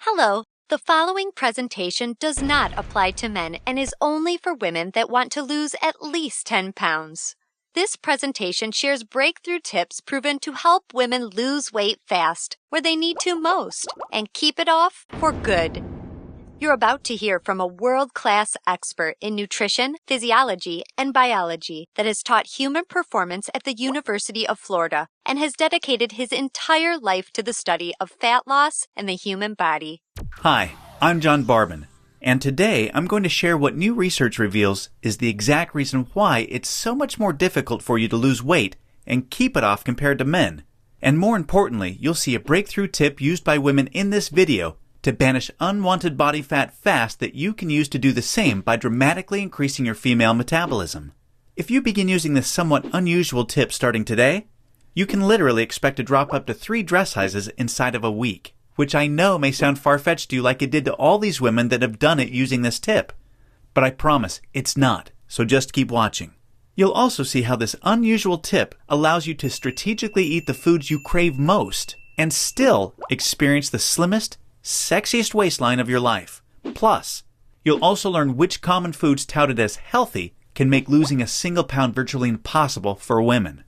Hello, the following presentation does not apply to men and is only for women that want to lose at least 10 pounds. This presentation shares breakthrough tips proven to help women lose weight fast, where they need to most, and keep it off for good. You're about to hear from a world-class expert in nutrition, physiology, and biology that has taught human performance at the University of Florida and has dedicated his entire life to the study of fat loss and the human body. Hi, I'm John Barban, and today I'm going to share what new research reveals is the exact reason why it's so much more difficult for you to lose weight and keep it off compared to men. And more importantly, you'll see a breakthrough tip used by women in this video to banish unwanted body fat fast that you can use to do the same by dramatically increasing your female metabolism. If you begin using this somewhat unusual tip starting today, you can literally expect to drop up to 3 dress sizes inside of a week, which I know may sound far-fetched to you like it did to all these women that have done it using this tip. But I promise it's not, so just keep watching. You'll also see how this unusual tip allows you to strategically eat the foods you crave most and still experience the slimmest, sexiest waistline of your life. Plus, you'll also learn which common foods touted as healthy can make losing a single pound virtually impossible for women.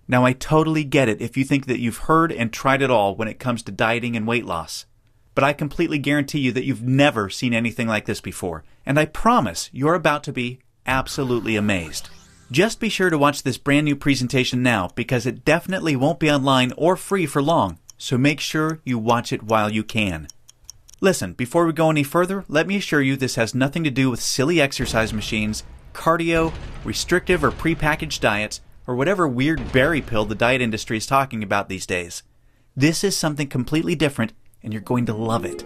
Now, I totally get it if you think that you've heard and tried it all when it comes to dieting and weight loss. But I completely guarantee you that you've never seen anything like this before, and I promise you're about to be absolutely amazed. Just be sure to watch this brand new presentation now because it definitely won't be online or free for long, so make sure you watch it while you can. Listen, before we go any further, let me assure you this has nothing to do with silly exercise machines, cardio, restrictive or prepackaged diets, or whatever weird berry pill the diet industry is talking about these days. This is something completely different, and you're going to love it.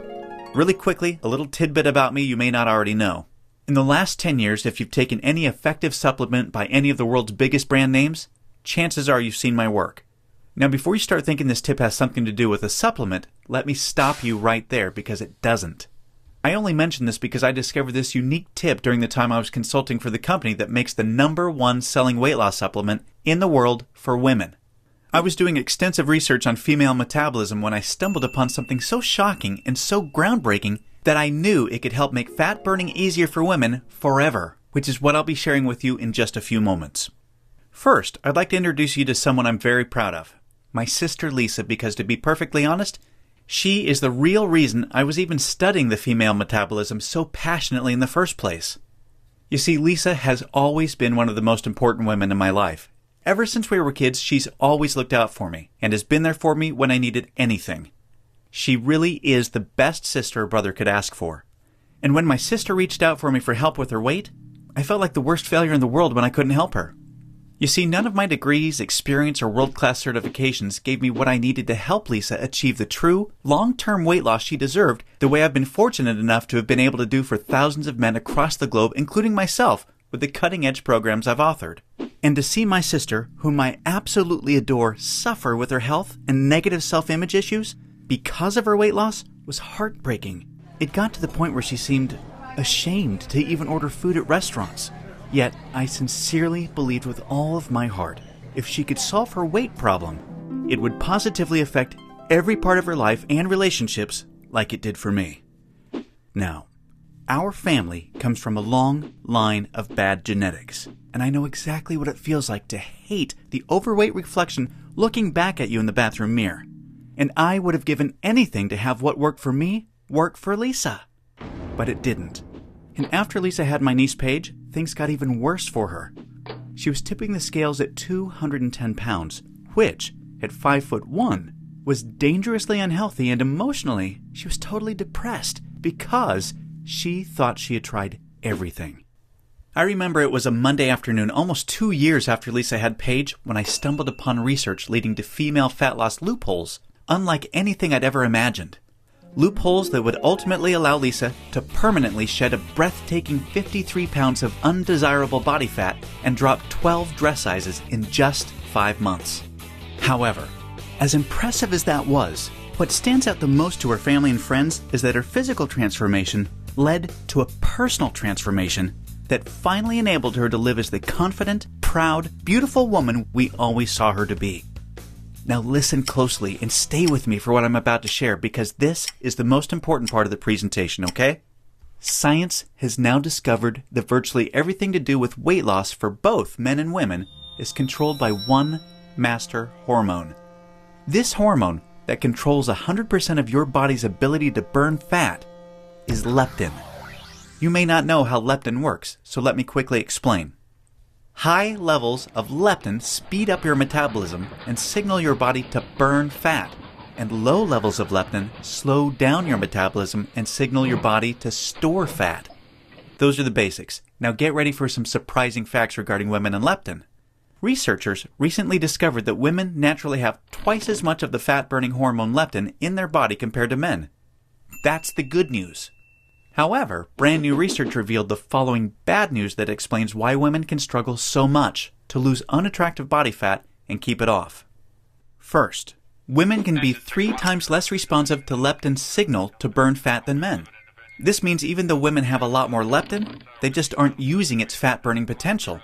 Really quickly, a little tidbit about me you may not already know. In the last 10 years, if you've taken any effective supplement by any of the world's biggest brand names, chances are you've seen my work. Now, before you start thinking this tip has something to do with a supplement, let me stop you right there because it doesn't. I only mention this because I discovered this unique tip during the time I was consulting for the company that makes the #1 selling weight loss supplement in the world for women. I was doing extensive research on female metabolism when I stumbled upon something so shocking and so groundbreaking that I knew it could help make fat burning easier for women forever, which is what I'll be sharing with you in just a few moments. First, I'd like to introduce you to someone I'm very proud of. My sister Lisa, because to be perfectly honest, she is the real reason I was even studying the female metabolism so passionately in the first place. You see, Lisa has always been one of the most important women in my life. Ever since we were kids, she's always looked out for me and has been there for me when I needed anything. She really is the best sister a brother could ask for. And when my sister reached out for me for help with her weight, I felt like the worst failure in the world when I couldn't help her. You see, none of my degrees, experience, or world-class certifications gave me what I needed to help Lisa achieve the true, long-term weight loss she deserved the way I've been fortunate enough to have been able to do for thousands of men across the globe, including myself, with the cutting-edge programs I've authored. And to see my sister, whom I absolutely adore, suffer with her health and negative self-image issues because of her weight loss was heartbreaking. It got to the point where she seemed ashamed to even order food at restaurants. Yet, I sincerely believed with all of my heart, if she could solve her weight problem, it would positively affect every part of her life and relationships like it did for me. Now, our family comes from a long line of bad genetics, and I know exactly what it feels like to hate the overweight reflection looking back at you in the bathroom mirror. And I would have given anything to have what worked for me work for Lisa. But it didn't. And after Lisa had my niece Paige, things got even worse for her. She was tipping the scales at 210 pounds, which, at 5'1", was dangerously unhealthy, and emotionally, she was totally depressed because she thought she had tried everything. I remember it was a Monday afternoon, almost 2 years after Lisa had Paige, when I stumbled upon research leading to female fat loss loopholes, unlike anything I'd ever imagined. Loopholes that would ultimately allow Lisa to permanently shed a breathtaking 53 pounds of undesirable body fat and drop 12 dress sizes in just 5 months. However, as impressive as that was, what stands out the most to her family and friends is that her physical transformation led to a personal transformation that finally enabled her to live as the confident, proud, beautiful woman we always saw her to be. Now listen closely and stay with me for what I'm about to share because this is the most important part of the presentation, okay? Science has now discovered that virtually everything to do with weight loss for both men and women is controlled by one master hormone. This hormone that controls 100% of your body's ability to burn fat is leptin. You may not know how leptin works, so let me quickly explain. High levels of leptin speed up your metabolism and signal your body to burn fat, and low levels of leptin slow down your metabolism and signal your body to store fat. Those are the basics. Now get ready for some surprising facts regarding women and leptin. Researchers recently discovered that women naturally have twice as much of the fat-burning hormone leptin in their body compared to men. That's the good news. However, brand new research revealed the following bad news that explains why women can struggle so much to lose unattractive body fat and keep it off. First, women can be 3 times less responsive to leptin's signal to burn fat than men. This means even though women have a lot more leptin, they just aren't using its fat-burning potential.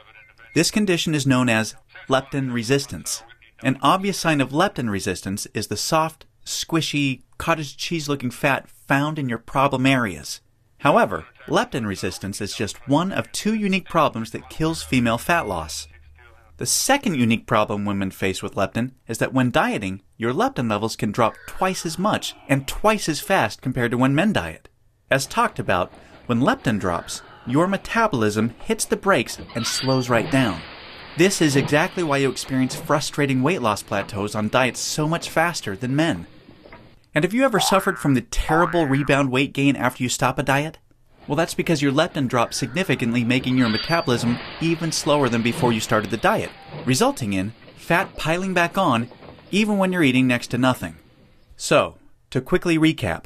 This condition is known as leptin resistance. An obvious sign of leptin resistance is the soft, squishy, cottage cheese-looking fat found in your problem areas. However, leptin resistance is just one of 2 unique problems that kills female fat loss. The second unique problem women face with leptin is that when dieting, your leptin levels can drop twice as much and twice as fast compared to when men diet. As talked about, when leptin drops, your metabolism hits the brakes and slows right down. This is exactly why you experience frustrating weight loss plateaus on diets so much faster than men. And have you ever suffered from the terrible rebound weight gain after you stop a diet? Well, that's because your leptin drops significantly, making your metabolism even slower than before you started the diet, resulting in fat piling back on even when you're eating next to nothing. So, to quickly recap,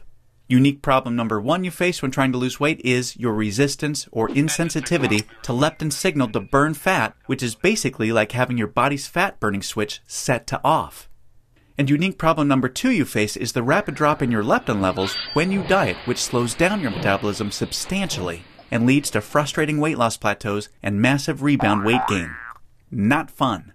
unique problem number 1 you face when trying to lose weight is your resistance or insensitivity to leptin signal to burn fat, which is basically like having your body's fat-burning switch set to off. And unique problem number 2 you face is the rapid drop in your leptin levels when you diet, which slows down your metabolism substantially and leads to frustrating weight loss plateaus and massive rebound weight gain. Not fun.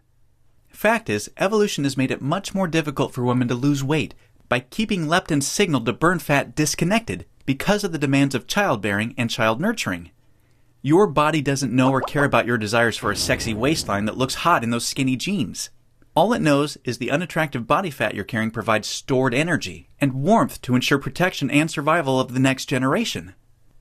Fact is, evolution has made it much more difficult for women to lose weight by keeping leptin's signal to burn fat disconnected because of the demands of childbearing and child nurturing. Your body doesn't know or care about your desires for a sexy waistline that looks hot in those skinny jeans. All it knows is the unattractive body fat you're carrying provides stored energy and warmth to ensure protection and survival of the next generation.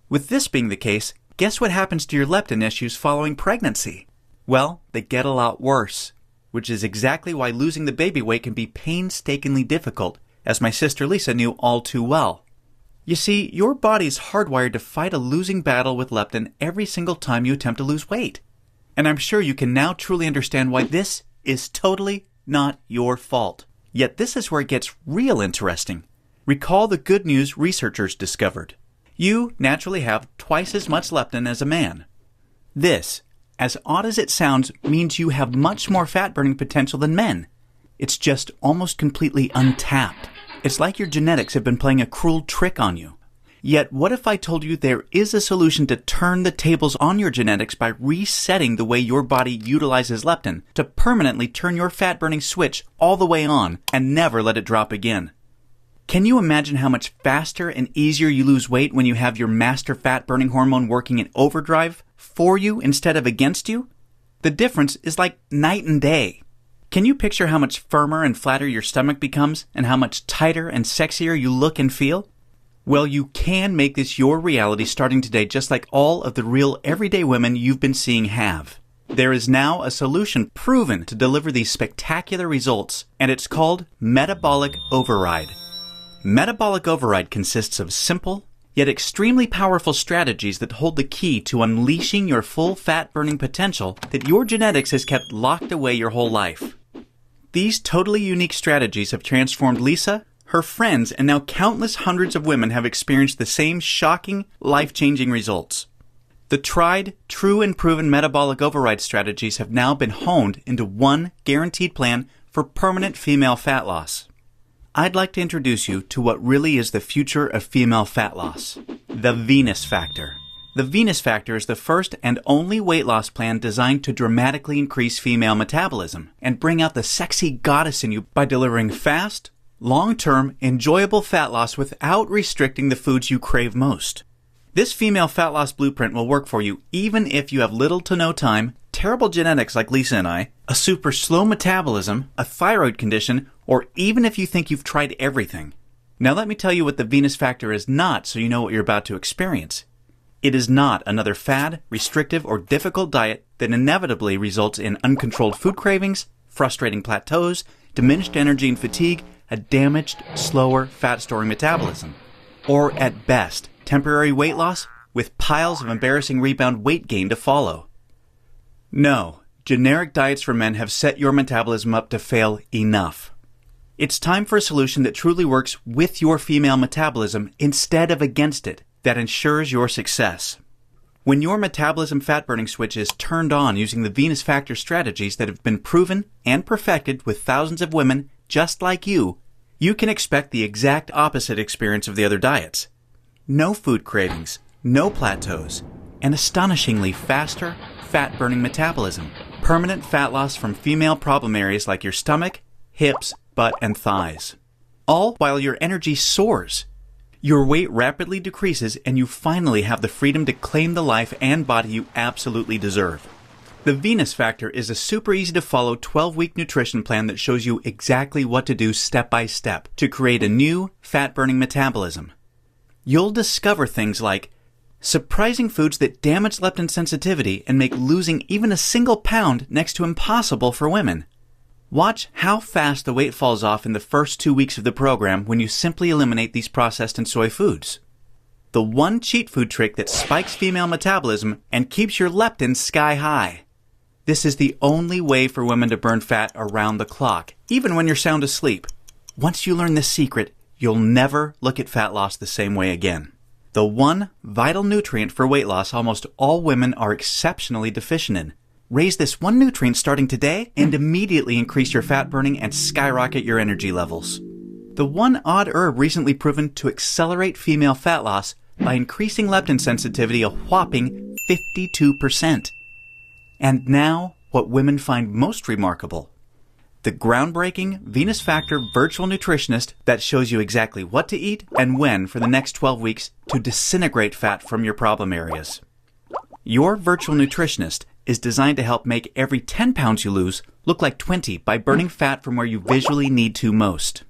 With this being the case, guess what happens to your leptin issues following pregnancy? Well, they get a lot worse, which is exactly why losing the baby weight can be painstakingly difficult, as my sister Lisa knew all too well. You see, your body is hardwired to fight a losing battle with leptin every single time you attempt to lose weight. And I'm sure you can now truly understand why this is totally not your fault. Yet this is where it gets real interesting. Recall the good news researchers discovered. You naturally have twice as much leptin as a man. This, as odd as it sounds, means you have much more fat-burning potential than men. It's just almost completely untapped. It's like your genetics have been playing a cruel trick on you. Yet, what if I told you there is a solution to turn the tables on your genetics by resetting the way your body utilizes leptin to permanently turn your fat-burning switch all the way on and never let it drop again? Can you imagine how much faster and easier you lose weight when you have your master fat-burning hormone working in overdrive for you instead of against you? The difference is like night and day. Can you picture how much firmer and flatter your stomach becomes and how much tighter and sexier you look and feel? Well, you can make this your reality starting today, just like all of the real everyday women you've been seeing have. There is now a solution proven to deliver these spectacular results, and it's called Metabolic Override. Metabolic Override consists of simple, yet extremely powerful strategies that hold the key to unleashing your full fat-burning potential that your genetics has kept locked away your whole life. These totally unique strategies have transformed Lisa, her friends, and now countless hundreds of women have experienced the same shocking, life-changing results. The tried, true, and proven metabolic override strategies have now been honed into one guaranteed plan for permanent female fat loss. I'd like to introduce you to what really is the future of female fat loss, the Venus Factor. The Venus Factor is the first and only weight loss plan designed to dramatically increase female metabolism and bring out the sexy goddess in you by delivering fast, long-term, enjoyable fat loss without restricting the foods you crave most. This female fat loss blueprint will work for you even if you have little to no time, terrible genetics like Lisa and I, a super slow metabolism, a thyroid condition, or even if you think you've tried everything. Now let me tell you what the Venus Factor is not so you know what you're about to experience. It is not another fad, restrictive, or difficult diet that inevitably results in uncontrolled food cravings, frustrating plateaus, diminished energy and fatigue, a damaged, slower fat-storing metabolism, or at best, temporary weight loss with piles of embarrassing rebound weight gain to follow. No, generic diets for men have set your metabolism up to fail enough. It's time for a solution that truly works with your female metabolism instead of against it, that ensures your success. When your metabolism fat-burning switch is turned on using the Venus Factor strategies that have been proven and perfected with thousands of women just like you can expect the exact opposite experience of the other diets. No food cravings, no plateaus, and astonishingly faster, fat-burning metabolism. Permanent fat loss from female problem areas like your stomach, hips, butt, and thighs. All while your energy soars. Your weight rapidly decreases and you finally have the freedom to claim the life and body you absolutely deserve. The Venus Factor is a super easy to follow 12-week nutrition plan that shows you exactly what to do step by step to create a new fat-burning metabolism. You'll discover things like surprising foods that damage leptin sensitivity and make losing even a single pound next to impossible for women. Watch how fast the weight falls off in the first 2 weeks of the program when you simply eliminate these processed and soy foods. The one cheat food trick that spikes female metabolism and keeps your leptin sky high. This is the only way for women to burn fat around the clock, even when you're sound asleep. Once you learn this secret, you'll never look at fat loss the same way again. The one vital nutrient for weight loss almost all women are exceptionally deficient in. Raise this one nutrient starting today and immediately increase your fat burning and skyrocket your energy levels. The one odd herb recently proven to accelerate female fat loss by increasing leptin sensitivity a whopping 52%. And now, what women find most remarkable. The groundbreaking Venus Factor virtual nutritionist that shows you exactly what to eat and when for the next 12 weeks to disintegrate fat from your problem areas. Your virtual nutritionist is designed to help make every 10 pounds you lose look like 20 by burning fat from where you visually need to most.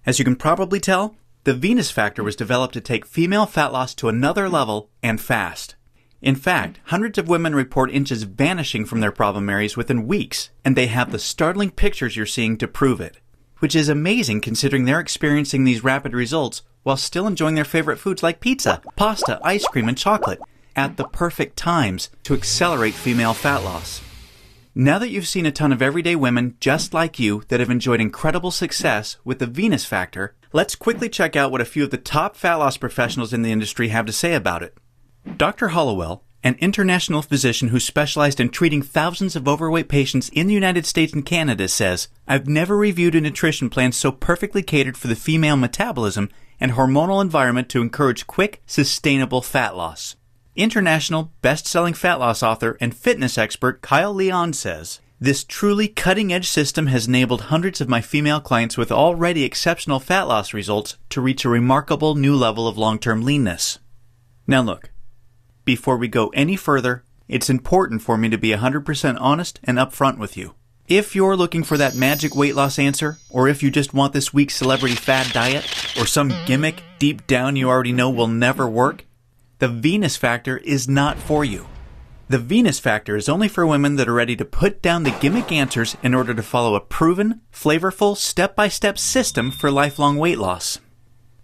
As you can probably tell, the Venus Factor was developed to take female fat loss to another level and fast. In fact, hundreds of women report inches vanishing from their problem areas within weeks, and they have the startling pictures you're seeing to prove it, which is amazing considering they're experiencing these rapid results while still enjoying their favorite foods like pizza, pasta, ice cream, and chocolate at the perfect times to accelerate female fat loss. Now that you've seen a ton of everyday women just like you that have enjoyed incredible success with the Venus Factor, let's quickly check out what a few of the top fat loss professionals in the industry have to say about it. Dr. Hollowell, an international physician who specialized in treating thousands of overweight patients in the United States and Canada, says, "I've never reviewed a nutrition plan so perfectly catered for the female metabolism and hormonal environment to encourage quick, sustainable fat loss." International best-selling fat loss author and fitness expert Kyle Leon says, "This truly cutting-edge system has enabled hundreds of my female clients with already exceptional fat loss results to reach a remarkable new level of long-term leanness." Now look, before we go any further, it's important for me to be 100% honest and upfront with you. If you're looking for that magic weight loss answer, or if you just want this week's celebrity fad diet, or some gimmick deep down you already know will never work, the Venus Factor is not for you. The Venus Factor is only for women that are ready to put down the gimmick answers in order to follow a proven, flavorful, step-by-step system for lifelong weight loss.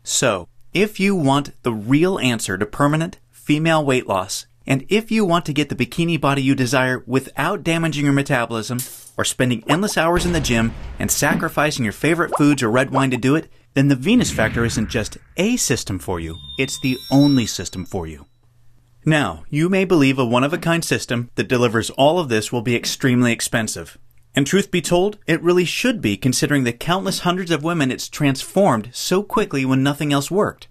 So, if you want the real answer to permanent female weight loss, and if you want to get the bikini body you desire without damaging your metabolism, or spending endless hours in the gym and sacrificing your favorite foods or red wine to do it, then the Venus Factor isn't just a system for you, it's the only system for you. Now, you may believe a one-of-a-kind system that delivers all of this will be extremely expensive. And truth be told, it really should be considering the countless hundreds of women it's transformed so quickly when nothing else worked.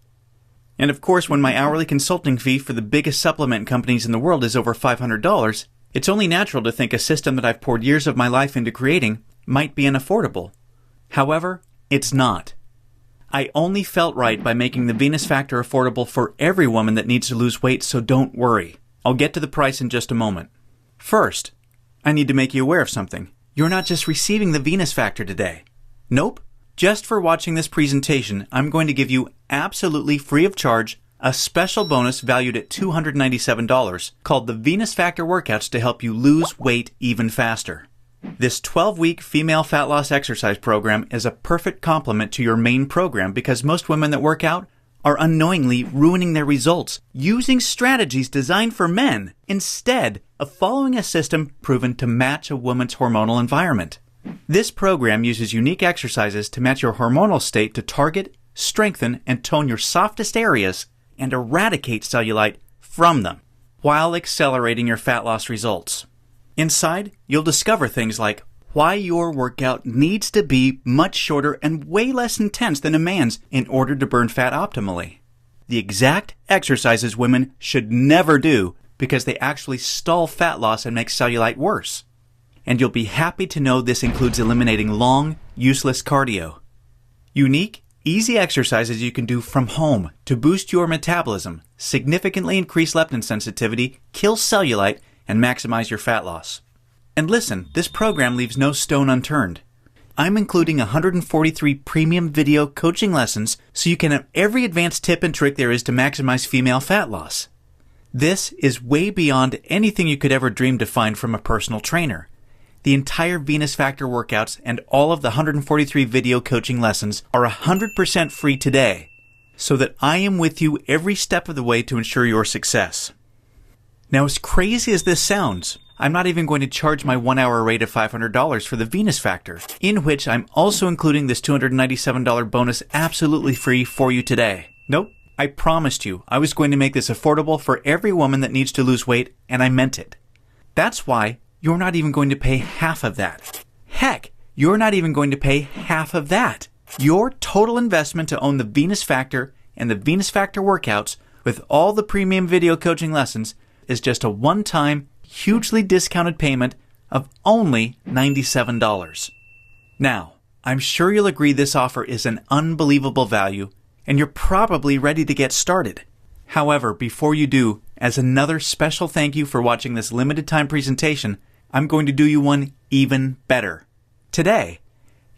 And of course, when my hourly consulting fee for the biggest supplement companies in the world is over $500, it's only natural to think a system that I've poured years of my life into creating might be unaffordable. However, it's not. I only felt right by making the Venus Factor affordable for every woman that needs to lose weight, so don't worry. I'll get to the price in just a moment. First, I need to make you aware of something. You're not just receiving the Venus Factor today. Nope. Just for watching this presentation, I'm going to give you absolutely free of charge a special bonus valued at $297 called the Venus Factor Workouts to help you lose weight even faster. This 12-week female fat loss exercise program is a perfect complement to your main program because most women that work out are unknowingly ruining their results using strategies designed for men instead of following a system proven to match a woman's hormonal environment. This program uses unique exercises to match your hormonal state to target, strengthen, and tone your softest areas and eradicate cellulite from them while accelerating your fat loss results. Inside, you'll discover things like why your workout needs to be much shorter and way less intense than a man's in order to burn fat optimally. The exact exercises women should never do because they actually stall fat loss and make cellulite worse. And you'll be happy to know this includes eliminating long, useless cardio. Unique, easy exercises you can do from home to boost your metabolism, significantly increase leptin sensitivity, kill cellulite, and maximize your fat loss. And listen, this program leaves no stone unturned. I'm including 143 premium video coaching lessons so you can have every advanced tip and trick there is to maximize female fat loss. This is way beyond anything you could ever dream to find from a personal trainer. The entire Venus Factor workouts and all of the 143 video coaching lessons are 100% free today, so that I am with you every step of the way to ensure your success. Now, as crazy as this sounds, I'm not even going to charge my 1-hour rate of $500 for the Venus Factor, in which I'm also including this $297 bonus absolutely free for you today. Nope, I promised you I was going to make this affordable for every woman that needs to lose weight, and I meant it. That's why you're not even going to pay half of that. Heck, you're not even going to pay half of that. Your total investment to own the Venus Factor and the Venus Factor workouts with all the premium video coaching lessons is just a one-time, hugely discounted payment of only $97. Now, I'm sure you'll agree this offer is an unbelievable value, and you're probably ready to get started. However, before you do, as another special thank you for watching this limited time presentation, I'm going to do you one even better. Today,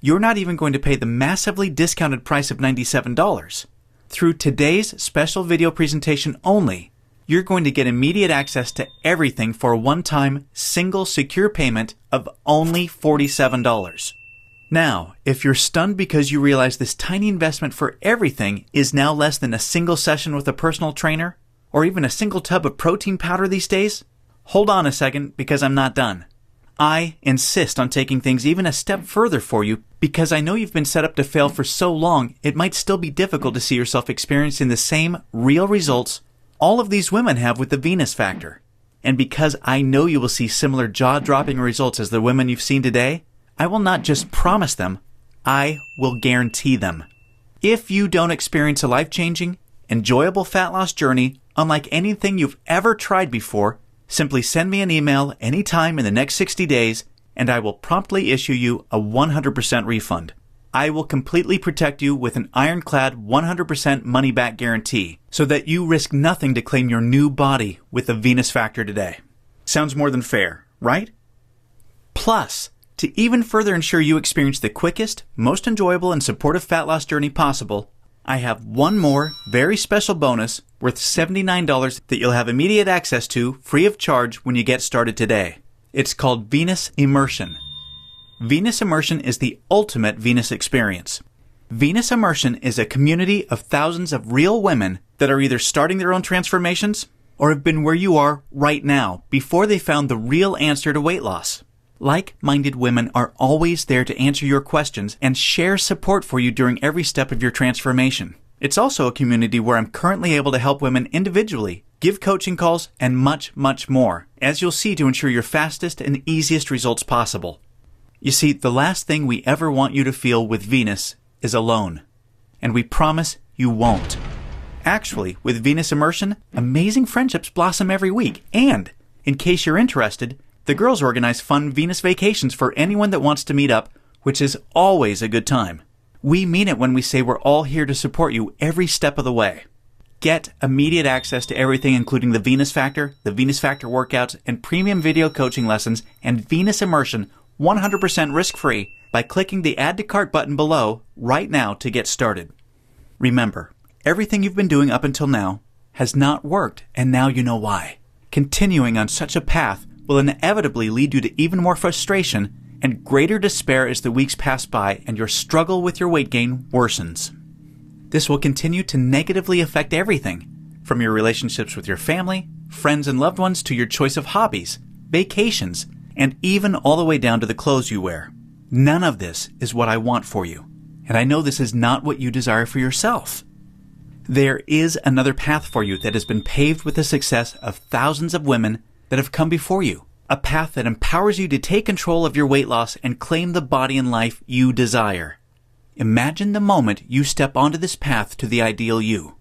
you're not even going to pay the massively discounted price of $97. Through today's special video presentation only, you're going to get immediate access to everything for a one-time, single, secure payment of only $47. Now, if you're stunned because you realize this tiny investment for everything is now less than a single session with a personal trainer, or even a single tub of protein powder these days, hold on a second because I'm not done. I insist on taking things even a step further for you because I know you've been set up to fail for so long it might still be difficult to see yourself experiencing the same real results all of these women have with the Venus Factor. And because I know you will see similar jaw-dropping results as the women you've seen today, I will not just promise them, I will guarantee them. If you don't experience a life-changing, enjoyable fat loss journey unlike anything you've ever tried before, simply send me an email anytime in the next 60 days and I will promptly issue you a 100% refund. I will completely protect you with an ironclad 100% money-back guarantee so that you risk nothing to claim your new body with the Venus Factor today. Sounds more than fair, right? Plus, to even further ensure you experience the quickest, most enjoyable, and supportive fat loss journey possible, I have one more very special bonus worth $79 that you'll have immediate access to free of charge when you get started today. It's called Venus Immersion. Venus Immersion is the ultimate Venus experience. Venus Immersion is a community of thousands of real women that are either starting their own transformations or have been where you are right now before they found the real answer to weight loss. Like-minded women are always there to answer your questions and share support for you during every step of your transformation. It's also a community where I'm currently able to help women individually, give coaching calls, and much, much more, as you'll see to ensure your fastest and easiest results possible. You see, the last thing we ever want you to feel with Venus is alone. And we promise you won't. Actually, with Venus Immersion, amazing friendships blossom every week. And, in case you're interested, the girls organize fun Venus vacations for anyone that wants to meet up, which is always a good time. We mean it when we say we're all here to support you every step of the way. Get immediate access to everything, including the Venus Factor workouts, and premium video coaching lessons, and Venus Immersion 100% risk-free by clicking the Add to Cart button below right now to get started. Remember, everything you've been doing up until now has not worked, and now you know why. Continuing on such a path will inevitably lead you to even more frustration and greater despair as the weeks pass by and your struggle with your weight gain worsens. This will continue to negatively affect everything, from your relationships with your family, friends and loved ones, to your choice of hobbies, vacations, and even all the way down to the clothes you wear. None of this is what I want for you, and I know this is not what you desire for yourself. There is another path for you that has been paved with the success of thousands of women that have come before you. A path that empowers you to take control of your weight loss and claim the body and life you desire. Imagine the moment you step onto this path to the ideal you.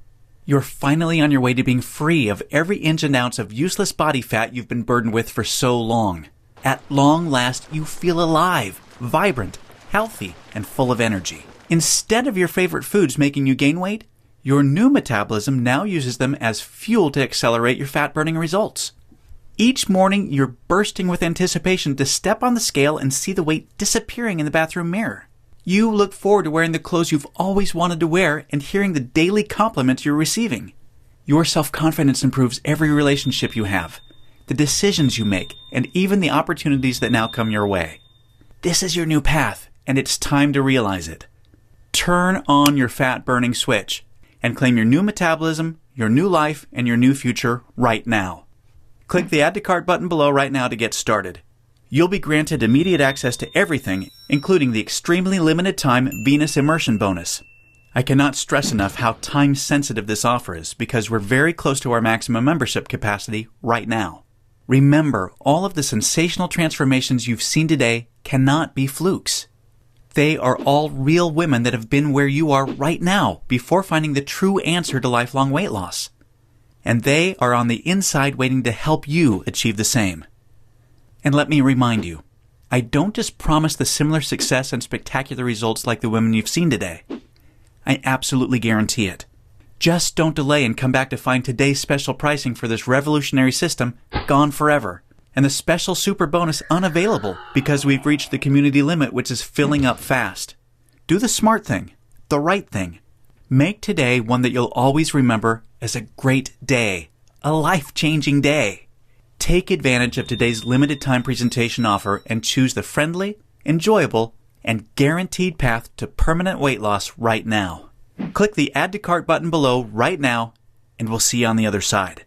You're finally on your way to being free of every inch and ounce of useless body fat you've been burdened with for so long. At long last, you feel alive, vibrant, healthy, and full of energy. Instead of your favorite foods making you gain weight, your new metabolism now uses them as fuel to accelerate your fat-burning results. Each morning, you're bursting with anticipation to step on the scale and see the weight disappearing in the bathroom mirror. You look forward to wearing the clothes you've always wanted to wear and hearing the daily compliments you're receiving. Your self-confidence improves every relationship you have, the decisions you make, and even the opportunities that now come your way. This is your new path, and it's time to realize it. Turn on your fat-burning switch and claim your new metabolism, your new life, and your new future right now. Click the Add to Cart button below right now to get started. You'll be granted immediate access to everything, including the extremely limited time Venus Immersion bonus. I cannot stress enough how time-sensitive this offer is because we're very close to our maximum membership capacity right now. Remember, all of the sensational transformations you've seen today cannot be flukes. They are all real women that have been where you are right now before finding the true answer to lifelong weight loss. And they are on the inside waiting to help you achieve the same. And let me remind you, I don't just promise the similar success and spectacular results like the women you've seen today. I absolutely guarantee it. Just don't delay and come back to find today's special pricing for this revolutionary system gone forever, and the special super bonus unavailable because we've reached the community limit, which is filling up fast. Do the smart thing, the right thing. Make today one that you'll always remember as a great day, a life-changing day. Take advantage of today's limited time presentation offer and choose the friendly, enjoyable, and guaranteed path to permanent weight loss right now. Click the Add to Cart button below right now, and we'll see you on the other side.